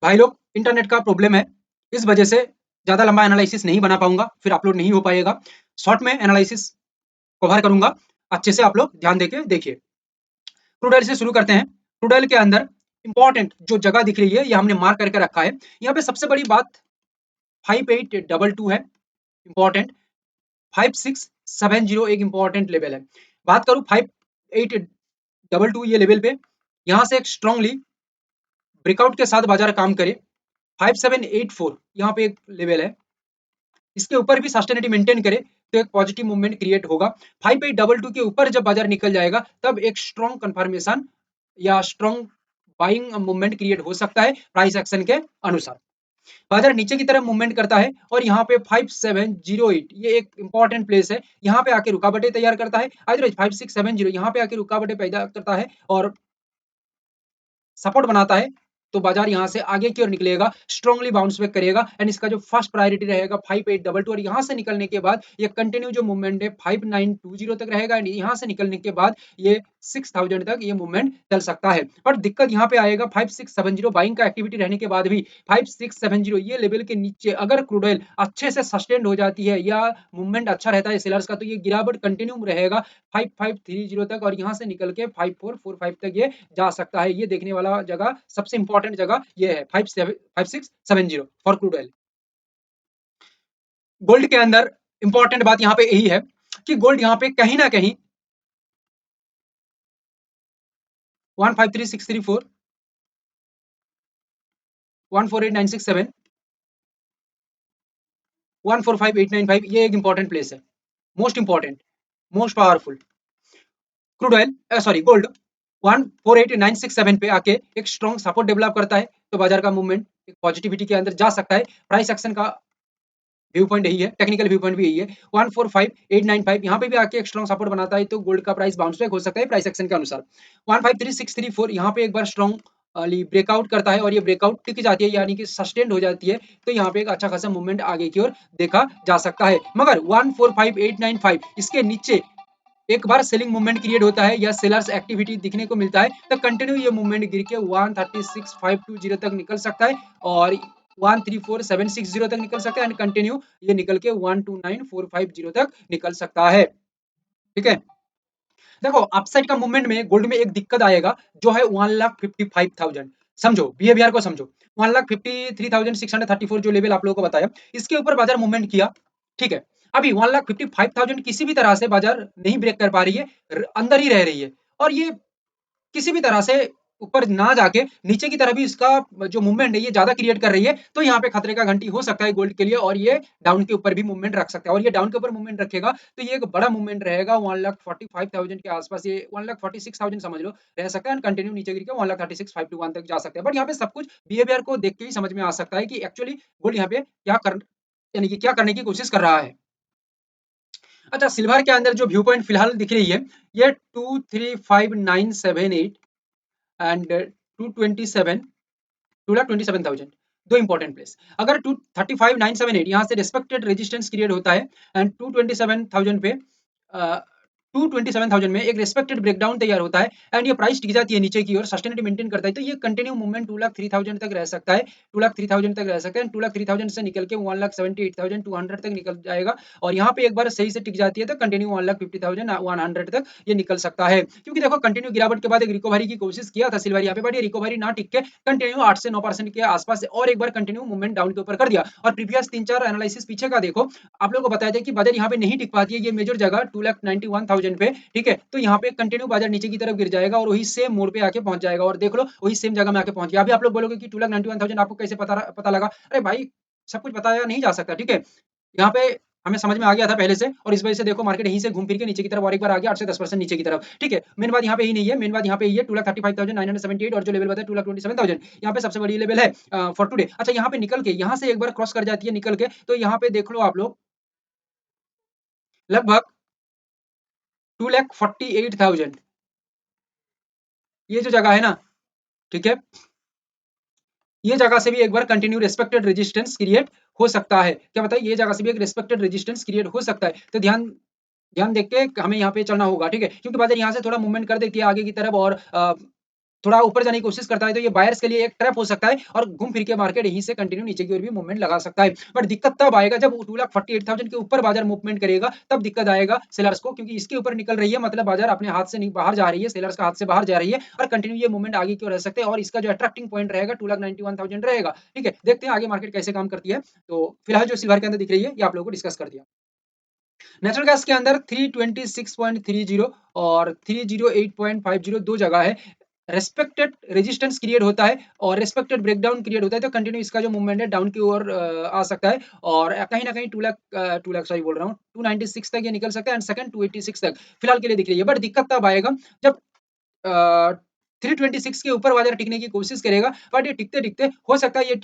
भाई लोग इंटरनेट का प्रॉब्लम है, इस वजह से ज्यादा लंबा एनालिसिस नहीं बना पाऊंगा, फिर अपलोड नहीं हो पाएगा। शॉर्ट में एनालिसिस कवर करूंगा, अच्छे से आप लोग ध्यान देके देखिए। क्रूड ऑयल से शुरू करते हैं। क्रूड ऑयल के अंदर इंपॉर्टेंट जो जगह दिख रही है ये हमने मार्क करके रखा है। यहाँ पे सबसे बड़ी बात 5822 है इंपॉर्टेंट। 5670 एक इंपॉर्टेंट लेवल है। बात करूं 5822 ये लेवल पे, यहां से एक स्ट्रांगली ब्रेकआउट के साथ बाजार काम करे। 5784 यहाँ पे एक लेवल है, इसके ऊपर भी सस्टेनिटी मेंटेन करे तो एक पॉजिटिव मूवमेंट क्रिएट होगा। 5822 के ऊपर जब बाजार निकल जाएगा तब एक स्ट्रॉन्ग कंफर्मेशन या स्ट्रॉन्ग बाइंग मूवमेंट क्रिएट हो सकता है प्राइस एक्शन के अनुसार। बाजार नीचे की तरफ मूवमेंट करता है और यहाँ पे 5708 ये एक इंपॉर्टेंट प्लेस है, यहाँ पे आके रुकावटें तैयार करता है। अदरवाइज 5670 यहाँ पे आके रुकावटें पैदा करता है और सपोर्ट बनाता है तो बाजार यहां से आगे की ओर निकलेगा, स्ट्रांगली बाउंस बैक करेगा एंड इसका जो फर्स्ट प्रायोरिटी रहेगा 5822 और यहां से निकलने के बाद ये कंटिन्यू जो मूवमेंट है 5920 तक रहेगा एंड यहां से निकलने के बाद ये 6000 तक ये मूवमेंट चल सकता है। पर दिक्कत यहां पे आएगा 5670 बाइंग का एक्टिविटी रहने के बाद भी 5670 ये लेवल के नीचे अगर क्रूड ऑयल अच्छे से सस्टेन्ड हो जाती है या मूवमेंट अच्छा रहता है सेलर्स का तो ये गिरावट कंटिन्यू रहेगा 5530 तक और यहां से निकल के 5445 तक ये जा सकता है। ये देखने वाला जगह सबसे इंपॉर्टेंट जगह ये है 5670 फॉर क्रूड ऑयल। गोल्ड के अंदर इंपॉर्टेंट बात यहां पे यही है कि गोल्ड यहां पे कहीं ना कहीं 153634 148967 145895 ये एक इंपॉर्टेंट प्लेस है, most important, most powerful. Crude oil sorry gold 148967 पे आके एक स्ट्रॉन्ग सपोर्ट डेवलप करता है तो बाजार का मूवमेंट एक पॉजिटिविटी के अंदर जा सकता है। प्राइस एक्शन का व्यू पॉइंट यही है, टेक्निकल व्यू पॉइंट भी यही है। 145895 यहाँ पे भी आके एक स्ट्रॉन्ग सपोर्ट बनाता है तो गोल्ड का प्राइस बाउंस बैक हो सकता है प्राइस एक्शन के अनुसार। 153634 यहाँ पे एक बार स्ट्रॉन्ग ब्रेकआउट करता है और ये ब्रेकआउट टिक जाती है यानी कि सस्टेन्ड हो जाती है तो यहाँ पे एक अच्छा खासा मूवमेंट आगे की ओर देखा जा सकता है। मगर 145895 इसके नीचे एक बार सेलिंग मूवमेंट क्रिएट होता है या सेलर्स एक्टिविटी दिखने को मिलता है तो कंटिन्यू ये मूवमेंट गिर के 136520 तक निकल सकता है और 134760 तक निकल सकता है एंड कंटिन्यू ये निकल के 129450 तक निकल सकता है। ठीक है, देखो अपसाइड का मूवमेंट में गोल्ड में एक दिक्कत आएगा जो है 1,55,000। समझो बिहेवियर को समझो, 1,53,634 जो लेवल आप लोगों को बताया इसके ऊपर बाजार मूवमेंट किया। ठीक है, अभी 1,55,000 किसी भी तरह से बाजार नहीं ब्रेक कर पा रही है, अंदर ही रह रही है और ये किसी भी तरह से ऊपर ना जाके नीचे की तरफ भी इसका जो मूवमेंट है ये ज्यादा क्रिएट कर रही है तो यहाँ पे खतरे का घंटी हो सकता है गोल्ड के लिए और ये डाउन के ऊपर भी मूवमेंट रख सकता है और ये डाउन के ऊपर मूवमेंट रखेगा तो ये एक बड़ा मूवमेंट रहेगा 1,45,000 के आसपास, ये 1,46,000 समझ लो रह सकता है एंड कंटिन्यू नीचे गिर के 1,36,521 तक जा सकता है। बट यहाँ पे सब कुछ बिहेवियर को देख के ही समझ में आ सकता है कि एक्चुअली गोल्ड यहाँ पे क्या कर यानी कि क्या करने की कोशिश कर रहा है। अच्छा, सिल्वर के अंदर जो व्यू पॉइंट फिलहाल दिख रही है ये 235,978 एंड 227 2,27,000 दो इंपॉर्टेंट प्लेस। अगर 235,978 यहाँ से रिस्पेक्टेड रेजिस्टेंस क्रिएट होता है एंड 227,000 पे 227,000 में एक रिस्पेक्टेड ब्रेकडाउन तैयार होता है एंड ये प्राइस टिक जाती है नीचे की ओर सस्टेनेबिलिटी मेंटेन करता है तो ये कंटिन्यू मूवमेंट 2,03,000 तक रह सकता है, 2,03,000 तक रह सकता है। 2,03,000 से निकल के 1,78,200 तक निकल जाएगा और यहाँ पे एक बार सही से टिक जाती है तो कंटिन्यू 1,50,100 तक ये निकल सकता है। क्योंकि देखो कंटिन्यू गिरावट के बाद एक रिकवरी की कोशिश किया था सिल्वर यहाँ पे बट ये रिकवरी ना टिक के कंटिन्यू 8 से 9% के आसपास और एक बार कंटिन्यू मूवमेंट डाउन के ऊपर कर दिया और प्रीवियस 3-4 एनालिसिस पीछे का देखो आप लोगों को बताया था कि बाजार यहाँ पे नहीं टिक पाती है, ये मेजर जगह 2,91,000 पे। ठीक है, तो यहाँ पे कंटिन्यू बाजार नीचे की तरफ गिर जाएगा और वही सेम मोड़ पे आके पहुंच जाएगा और देख लो वही सेम जगह में आके पहुंच गया। अभी आप लोग बोलोगे कि 2,91,000 आपको कैसे पता लगा? अरे भाई सब कुछ बताया नहीं जा सकता। ठीक है, यहाँ पे हमें समझ में आ गया था पहले से और इस वजह से देखो मार्केट यहीं से घूम फिर के नीचे की तरफ और एक बार आ गया 8 से 10% नीचे की तरफ। ठीक है, मेन बात यहाँ पे ही नहीं है, मेन बात यहाँ पे ही है 2,35,978 और जो लेवल बताया 2,27,000 यहाँ पे सबसे बड़ी लेवल है फॉर टुडे। अच्छा, यहाँ पे निकल के यहाँ से एक बार क्रॉस कर जाती है निकल के तो यहाँ पे देख लो आप लोग लगभग 2,48,000 ये जो जगह है ना, ठीक है, ये जगह से भी एक बार कंटिन्यू रिस्पेक्टेड रेजिस्टेंस क्रिएट हो सकता है। क्या बताइए, ये जगह से भी एक रिस्पेक्टेड रेजिस्टेंस क्रिएट हो सकता है तो ध्यान ध्यान देख के हमें यहाँ पे चलना होगा। ठीक है, क्योंकि बाजार यहाँ से थोड़ा मूवमेंट कर देती है आगे की तरफ और थोड़ा ऊपर जाने की कोशिश करता है तो ये बायर्स के लिए एक ट्रैप हो सकता है और घूम फिर के मार्केट यहीं से कंटिन्यू नीचे की ओर भी मूवमेंट लगा सकता है। बट दिक्कत तब आएगा जब 2,48,000 के ऊपर बाजार मूवमेंट करेगा, तब दिक्कत आएगा सेलर्स को, क्योंकि इसके ऊपर निकल रही है मतलब बाजार अपने हाथ से बाहर जा रही है, सेलर्स का हाथ से बाहर जा रही है और कंटिन्यू ये मूवमेंट आगे की ओर रह सकते हैं और इसका जो अट्रैक्टिंग पॉइंट रहेगा 2,91,000 रहेगा। ठीक है, देखते हैं आगे मार्केट कैसे काम करती है। तो फिलहाल जो सिल्वर के अंदर दिख रही है ये आप लोगों को डिस्कस कर दिया। नेचुरल गैस के अंदर 326.30 और 308.50 दो जगह है। रेस्पेक्टेड रेजिस्टेंस क्रिएट होता है और रेस्पेक्टेड ब्रेकडाउन क्रिएट होता है, तो कंटिन्यू इसका जो मूवमेंट है डाउन की ओर आ सकता है और कहीं ना कहीं 2 लाख सॉरी बोल रहा हूँ 296 तक ये निकल सकता है एंड सेकंड 286 तक फिलहाल के लिए दिख रही है। बट दिक्कत तब आएगा जब 326 के ऊपर बाजार टिकने की कोशिश करेगा, बट ये टिकते टिकते हो सकता है ये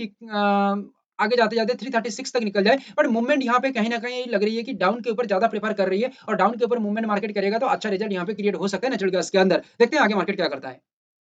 आगे जाते जाते 336 तक निकल जाए। बट मूवमेंट यहाँ पे कहीं ना कहीं लग रही है कि डाउन के ऊपर ज्यादा प्रेफर कर रही है और डाउन के ऊपर मूवमेंट मार्केट करेगा तो अच्छा रिजल्ट यहाँ पे क्रिएट हो सकता है नेचुरल गैस के अंदर। देखते हैं आगे मार्केट क्या करता है।